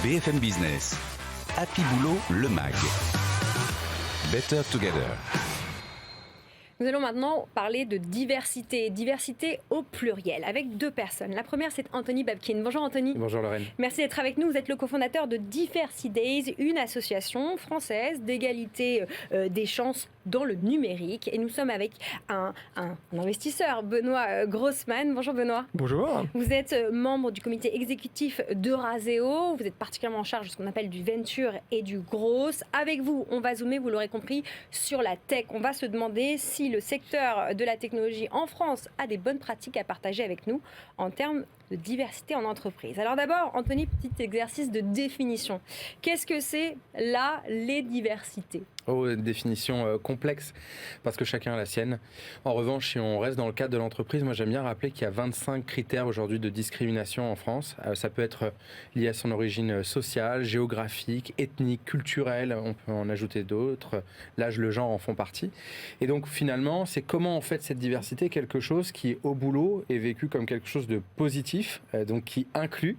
BFM Business. Happy Boulot, le MAG. Better Together. Nous allons maintenant parler de diversité au pluriel, avec deux personnes. La première, c'est Anthony Babkin. Bonjour Anthony. Bonjour Lorraine. Merci d'être avec nous. Vous êtes le cofondateur de Diversity Days, une association française d'égalité des chances dans le numérique. Et nous sommes avec un investisseur, Benoît Grossman. Bonjour Benoît. Bonjour. Vous êtes membre du comité exécutif d'Euraseo. Vous êtes particulièrement en charge de ce qu'on appelle du venture et du growth. Avec vous, on va zoomer, vous l'aurez compris, sur la tech. On va se demander si le secteur de la technologie en France a des bonnes pratiques à partager avec nous en termes de diversité en entreprise. Alors d'abord, Anthony, petit exercice de définition. Qu'est-ce que c'est les diversités ? Une définition complexe parce que chacun a la sienne. En revanche, si on reste dans le cadre de l'entreprise, moi j'aime bien rappeler qu'il y a 25 critères aujourd'hui de discrimination en France. Ça peut être lié à son origine sociale, géographique, ethnique, culturelle, on peut en ajouter d'autres. L'âge, le genre en font partie. Et donc finalement, c'est comment on fait de cette diversité quelque chose qui au boulot est vécu comme quelque chose de positif, donc qui inclut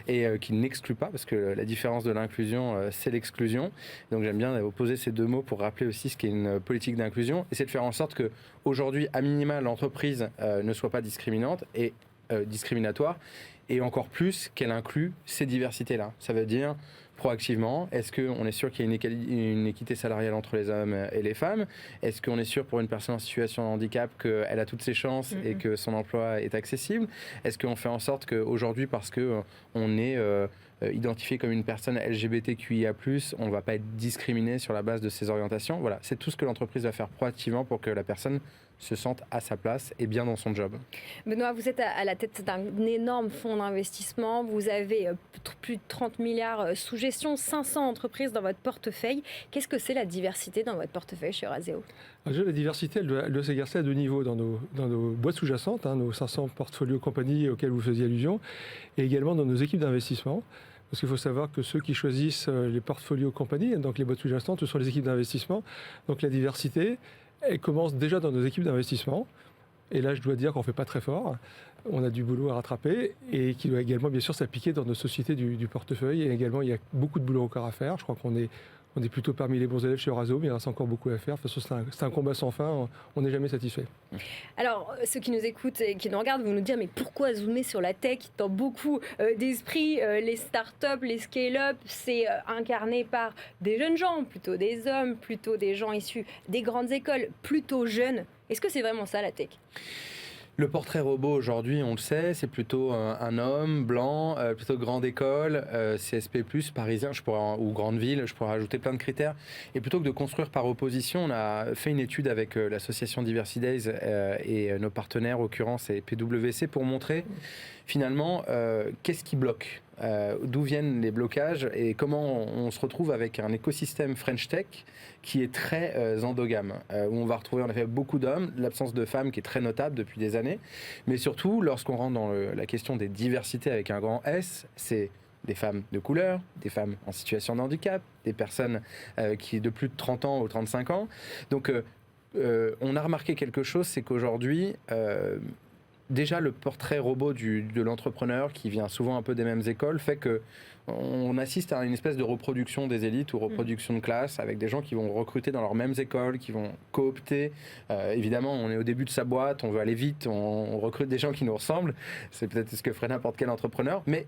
et qui n'exclut pas, parce que la différence de l'inclusion, c'est l'exclusion. Donc j'aime bien opposer ces deux mots pour rappeler aussi ce qu'est une politique d'inclusion, et c'est de faire en sorte que aujourd'hui, à minima, l'entreprise ne soit pas discriminante et discriminatoire, et encore plus qu'elle inclut ces diversités-là. Ça veut dire proactivement, est-ce qu'on est sûr qu'il y a une équité salariale entre les hommes et les femmes ? Est-ce qu'on est sûr pour une personne en situation de handicap qu'elle a toutes ses chances et que son emploi est accessible ? Est-ce qu'on fait en sorte qu'aujourd'hui, parce qu'on est identifié comme une personne LGBTQIA+, on ne va pas être discriminé sur la base de ses orientations ? Voilà, c'est tout ce que l'entreprise va faire proactivement pour que la personne se sente à sa place et bien dans son job. Benoît, vous êtes à la tête d'un énorme fonds d'investissement. Vous avez plus de 30 milliards sous gestion, 500 entreprises dans votre portefeuille. Qu'est-ce que c'est la diversité dans votre portefeuille chez Euraseo ? La diversité, elle doit s'exercer à deux niveaux, dans nos boîtes sous-jacentes, nos 500 portfolios compagnies auxquels vous faisiez allusion, et également dans nos équipes d'investissement. Parce qu'il faut savoir que ceux qui choisissent les portfolios compagnies, donc les boîtes sous-jacentes, ce sont les équipes d'investissement. Donc la diversité, elle commence déjà dans nos équipes d'investissement. Et là, je dois dire qu'on ne fait pas très fort. On a du boulot à rattraper et qui doit également, bien sûr, s'appliquer dans nos sociétés du portefeuille. Et également, il y a beaucoup de boulot encore à faire. Je crois qu'on est plutôt parmi les bons élèves chez Euraseo, mais il reste encore beaucoup à faire. De toute façon, c'est un combat sans fin. On n'est jamais satisfait. Alors, ceux qui nous écoutent et qui nous regardent vont nous dire, mais pourquoi zoomer sur la tech ? Dans beaucoup d'esprits, les startups, les scale-up, c'est incarné par des jeunes gens, plutôt des hommes, plutôt des gens issus des grandes écoles, plutôt jeunes. Est-ce que c'est vraiment ça, la tech ? Le portrait robot aujourd'hui, on le sait, c'est plutôt un homme blanc, plutôt grande école, CSP+, parisien, ou grande ville, je pourrais rajouter plein de critères. Et plutôt que de construire par opposition, on a fait une étude avec l'association Diversity Days et nos partenaires, en l'occurrence, et PwC, pour montrer finalement qu'est-ce qui bloque. D'où viennent les blocages et comment on se retrouve avec un écosystème French Tech qui est très endogame, où on va retrouver en effet beaucoup d'hommes, l'absence de femmes qui est très notable depuis des années, mais surtout lorsqu'on rentre dans la question des diversités avec un grand S, c'est des femmes de couleur, des femmes en situation de handicap, des personnes qui de plus de 30 ans ou 35 ans. Donc on a remarqué quelque chose, c'est qu'aujourd'hui déjà, le portrait robot de l'entrepreneur, qui vient souvent un peu des mêmes écoles, fait qu'on assiste à une espèce de reproduction des élites ou reproduction de classe, avec des gens qui vont recruter dans leurs mêmes écoles, qui vont coopter. Évidemment, on est au début de sa boîte, on veut aller vite, on recrute des gens qui nous ressemblent. C'est peut-être ce que ferait n'importe quel entrepreneur. Mais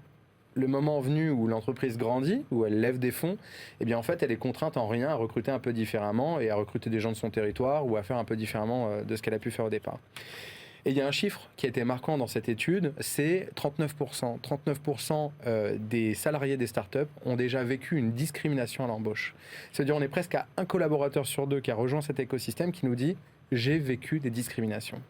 le moment venu où l'entreprise grandit, où elle lève des fonds, eh bien en fait, elle est contrainte en rien à recruter un peu différemment et à recruter des gens de son territoire ou à faire un peu différemment de ce qu'elle a pu faire au départ. Et il y a un chiffre qui a été marquant dans cette étude, c'est 39%. 39% des salariés des startups ont déjà vécu une discrimination à l'embauche. C'est-à-dire on est presque à un collaborateur sur deux qui a rejoint cet écosystème qui nous dit « j'ai vécu des discriminations ».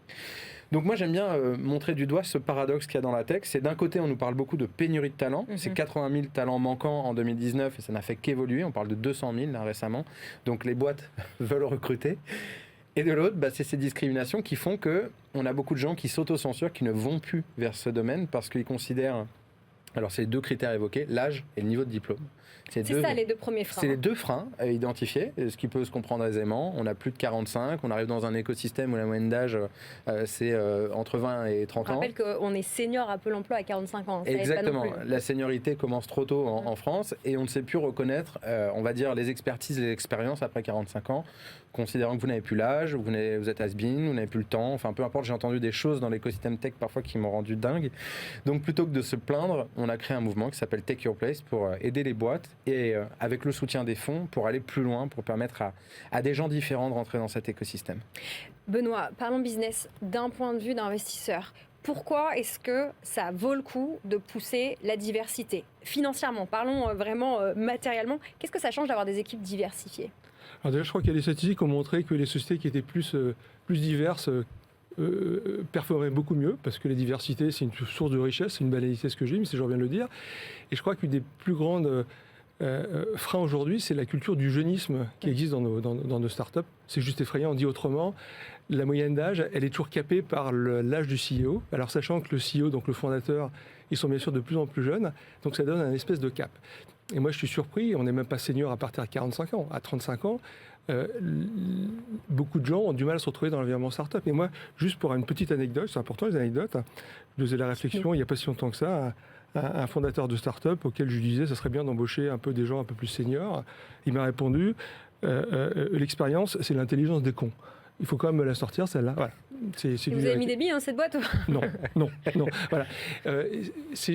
Donc moi j'aime bien montrer du doigt ce paradoxe qu'il y a dans la tech. C'est d'un côté on nous parle beaucoup de pénurie de talents, c'est 80 000 talents manquants en 2019 et ça n'a fait qu'évoluer, on parle de 200 000 là, récemment, donc les boîtes veulent recruter. Et de l'autre, c'est ces discriminations qui font qu'on a beaucoup de gens qui s'autocensurent, qui ne vont plus vers ce domaine parce qu'ils considèrent Alors, c'est les 2 critères évoqués, l'âge et le niveau de diplôme. C'est ça les 2 premiers freins. C'est les 2 freins identifiés, ce qui peut se comprendre aisément. On a plus de 45, on arrive dans un écosystème où la moyenne d'âge, c'est entre 20 et 30 ans. Je rappelle qu'on est senior à Pôle emploi à 45 ans. Ça Exactement. aide pas non plus. La seniorité commence trop tôt en France et on ne sait plus reconnaître, on va dire, les expertises et les expériences après 45 ans, considérant que vous n'avez plus l'âge, vous êtes has-been, vous n'avez plus le temps, enfin peu importe, j'ai entendu des choses dans l'écosystème tech parfois qui m'ont rendu dingue. Donc plutôt que de se plaindre, on a créé un mouvement qui s'appelle Take Your Place pour aider les boîtes et avec le soutien des fonds pour aller plus loin, pour permettre à des gens différents de rentrer dans cet écosystème. Benoît, parlons business d'un point de vue d'investisseur. Pourquoi est-ce que ça vaut le coup de pousser la diversité ? Financièrement, parlons vraiment matériellement. Qu'est-ce que ça change d'avoir des équipes diversifiées ? Alors déjà, je crois qu'il y a des statistiques qui ont montré que les sociétés qui étaient plus diverses performaient beaucoup mieux, parce que la diversité, c'est une source de richesse, c'est une banalité ce que je dis, mais c'est toujours bien de le dire. Et je crois qu'une des plus grandes freins aujourd'hui, c'est la culture du jeunisme qui existe dans nos startups. C'est juste effrayant. Dit autrement, la moyenne d'âge, elle est toujours capée par l'âge du CEO. Alors sachant que le CEO, donc le fondateur, ils sont bien sûr de plus en plus jeunes, donc ça donne un espèce de cap. Et moi, je suis surpris, on n'est même pas senior à partir de 45 ans. À 35 ans, beaucoup de gens ont du mal à se retrouver dans l'environnement startup. Et moi, juste pour une petite anecdote, c'est important les anecdotes, je faisais la réflexion il n'y a pas si longtemps que ça, un fondateur de start-up auquel je disais ça serait bien d'embaucher un peu des gens un peu plus seniors. Il m'a répondu l'expérience, c'est l'intelligence des cons. Il faut quand même me la sortir, celle-là. Voilà. Vous avez mis des billes, cette boîte ? Non. Voilà.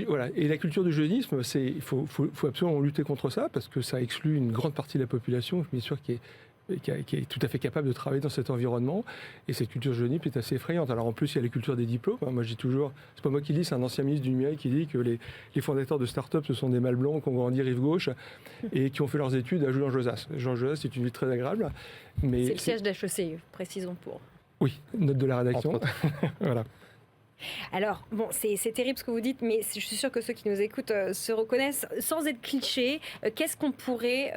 Voilà. Et la culture du jeunisme, il faut absolument lutter contre ça, parce que ça exclut une grande partie de la population, bien sûr, qui est tout à fait capable de travailler dans cet environnement. Et cette culture jeunisme est assez effrayante. Alors en plus, il y a la culture des diplômes. Moi, je dis toujours, c'est pas moi qui dis, c'est un ancien ministre du numérique qui dit que les fondateurs de start-up, ce sont des mâles blancs qui ont grandi rive gauche et qui ont fait leurs études à Jean-Josas. Jean-Josas, c'est une ville très agréable. Mais c'est le siège d'HEC, précisons pour. Oui, note de la rédaction. Voilà. Alors, bon, c'est terrible ce que vous dites, mais je suis sûre que ceux qui nous écoutent se reconnaissent. Sans être cliché, qu'est-ce qu'on pourrait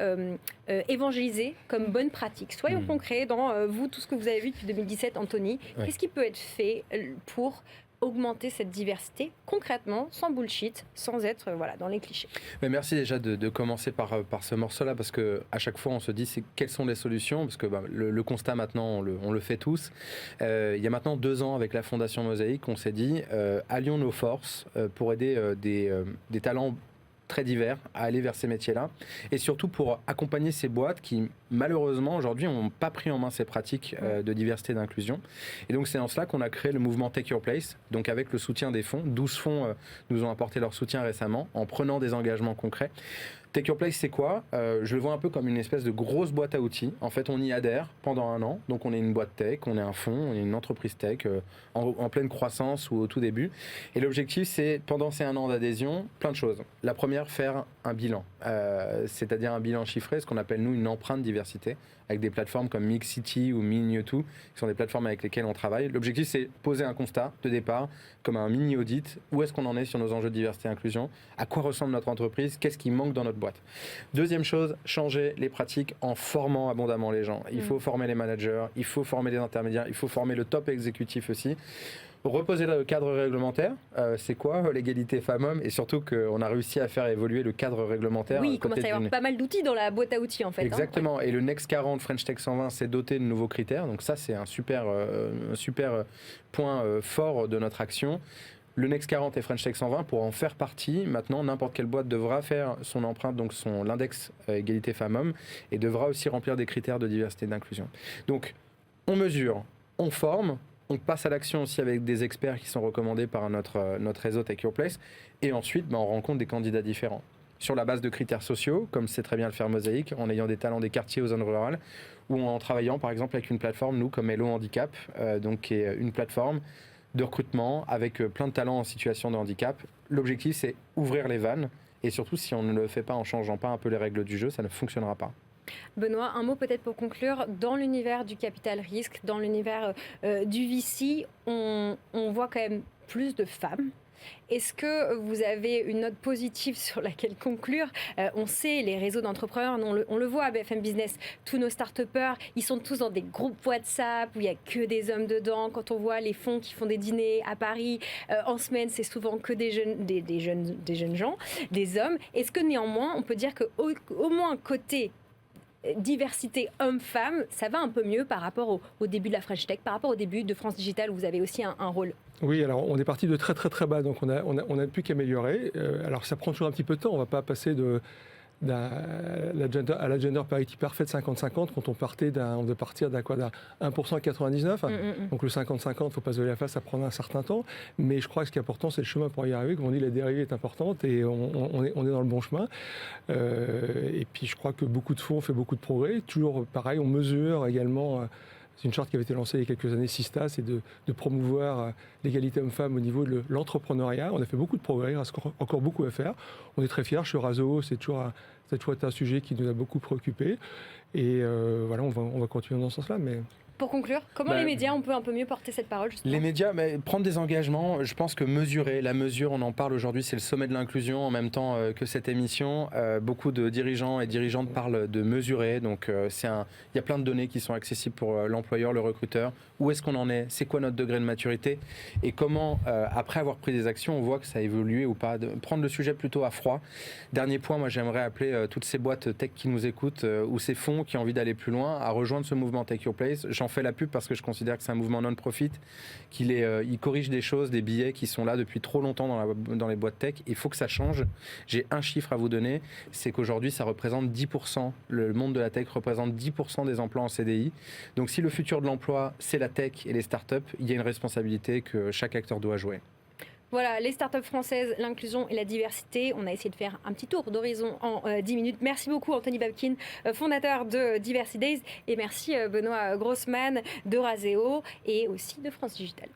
évangéliser comme bonne pratique ? Soyons concrets dans vous, tout ce que vous avez vu depuis 2017, Anthony. Ouais. Qu'est-ce qui peut être fait pour augmenter cette diversité concrètement, sans bullshit, sans être dans les clichés. Mais merci déjà de commencer par ce morceau-là, parce qu'à chaque fois on se dit quelles sont les solutions, parce que le constat maintenant on le fait tous. Il y a maintenant 2 ans avec la Fondation Mosaïque, on s'est dit allions nos forces pour aider des talents très divers à aller vers ces métiers-là, et surtout pour accompagner ces boîtes qui malheureusement aujourd'hui n'ont pas pris en main ces pratiques de diversité et d'inclusion. Et donc c'est en cela qu'on a créé le mouvement Take Your Place, donc avec le soutien des fonds. 12 fonds nous ont apporté leur soutien récemment en prenant des engagements concrets. Take Your Place, c'est quoi ? Je le vois un peu comme une espèce de grosse boîte à outils. En fait, on y adhère pendant 1 an. Donc, on est une boîte tech, on est un fonds, on est une entreprise tech en pleine croissance ou au tout début. Et l'objectif, c'est, pendant ces 1 an d'adhésion, plein de choses. La première, faire un bilan. C'est-à-dire un bilan chiffré, ce qu'on appelle, nous, une empreinte diversité, avec des plateformes comme Mixity ou MeNewToo, qui sont des plateformes avec lesquelles on travaille. L'objectif, c'est poser un constat de départ, comme un mini-audit. Où est-ce qu'on en est sur nos enjeux de diversité et inclusion ? À quoi ressemble notre entreprise ? Qu'est-ce qui manque dans notre boîte ? Deuxième chose, changer les pratiques en formant abondamment les gens. Il faut former les managers, il faut former les intermédiaires, il faut former le top exécutif aussi. Reposer le cadre réglementaire, c'est quoi l'égalité femmes-hommes, et surtout qu'on a réussi à faire évoluer le cadre réglementaire. Oui, il commence à y avoir pas mal d'outils dans la boîte à outils en fait. Exactement, et le Next 40 French Tech 120 s'est doté de nouveaux critères, donc ça c'est un super point fort de notre action. Le Next 40 et French Tech 120, pour en faire partie, maintenant n'importe quelle boîte devra faire son empreinte, donc l'index égalité femmes-hommes, et devra aussi remplir des critères de diversité et d'inclusion. Donc on mesure, on forme, on passe à l'action aussi avec des experts qui sont recommandés par notre réseau Take Your Place, et ensuite on rencontre des candidats différents sur la base de critères sociaux, comme c'est très bien le faire Mosaïque, en ayant des talents des quartiers aux zones rurales, ou en travaillant par exemple avec une plateforme, nous comme Hello Handicap, donc qui est une plateforme de recrutement avec plein de talents en situation de handicap. L'objectif, c'est ouvrir les vannes, et surtout si on ne le fait pas en changeant pas un peu les règles du jeu, ça ne fonctionnera pas. Benoît, un mot peut-être pour conclure. Dans l'univers du capital risque, dans l'univers du VC, on voit quand même plus de femmes. Est-ce que vous avez une note positive sur laquelle conclure? On sait, les réseaux d'entrepreneurs, on le voit à BFM Business, tous nos start-upers, ils sont tous dans des groupes WhatsApp où il n'y a que des hommes dedans. Quand on voit les fonds qui font des dîners à Paris, en semaine, c'est souvent que des jeunes gens, des hommes. Est-ce que néanmoins, on peut dire qu'au moins côté diversité homme-femme, ça va un peu mieux par rapport au début de la French Tech, par rapport au début de France Digital où vous avez aussi un rôle? Oui, alors on est parti de très très très bas, donc on a plus qu'améliorer. Alors ça prend toujours un petit peu de temps, on ne va pas passer à la gender parity parfaite 50-50 quand on devait partir d'un 1% à 99. Donc le 50-50, il ne faut pas se lever la face, ça prendra un certain temps. Mais je crois que ce qui est important, c'est le chemin pour y arriver. Comme on dit, la dérivée est importante et on est dans le bon chemin. Et puis je crois que beaucoup de fonds ont fait beaucoup de progrès. Toujours pareil, on mesure également. C'est une charte qui avait été lancée il y a quelques années, Sista, c'est de promouvoir l'égalité homme-femme au niveau de l'entrepreneuriat. On a fait beaucoup de progrès, il reste encore beaucoup à faire. On est très fiers, chez Razo, c'est toujours un sujet qui nous a beaucoup préoccupés. Et voilà, on va continuer dans ce sens-là. Mais... Pour conclure, comment les médias, on peut un peu mieux porter cette parole justement? Les médias, prendre des engagements, je pense que la mesure, on en parle aujourd'hui, c'est le sommet de l'inclusion en même temps que cette émission. Beaucoup de dirigeants et dirigeantes parlent de mesurer, donc il y a plein de données qui sont accessibles pour l'employeur, le recruteur. Où est-ce qu'on en est? C'est quoi notre degré de maturité? Et comment, après avoir pris des actions, on voit que ça a évolué ou pas? Prendre le sujet plutôt à froid. Dernier point, moi j'aimerais appeler toutes ces boîtes tech qui nous écoutent ou ces fonds qui ont envie d'aller plus loin à rejoindre ce mouvement Take Your Place. J'en fais la pub parce que je considère que c'est un mouvement non-profit, il corrige des choses, des billets qui sont là depuis trop longtemps dans les boîtes tech. Il faut que ça change. J'ai un chiffre à vous donner, c'est qu'aujourd'hui ça représente 10%, le monde de la tech représente 10% des emplois en CDI. Donc si le futur de l'emploi c'est la tech et les startups, il y a une responsabilité que chaque acteur doit jouer. Voilà, les startups françaises, l'inclusion et la diversité. On a essayé de faire un petit tour d'horizon en 10 minutes. Merci beaucoup Anthony Babkin, fondateur de Diversity Days. Et merci Benoît Grossman de Razeo et aussi de France Digital.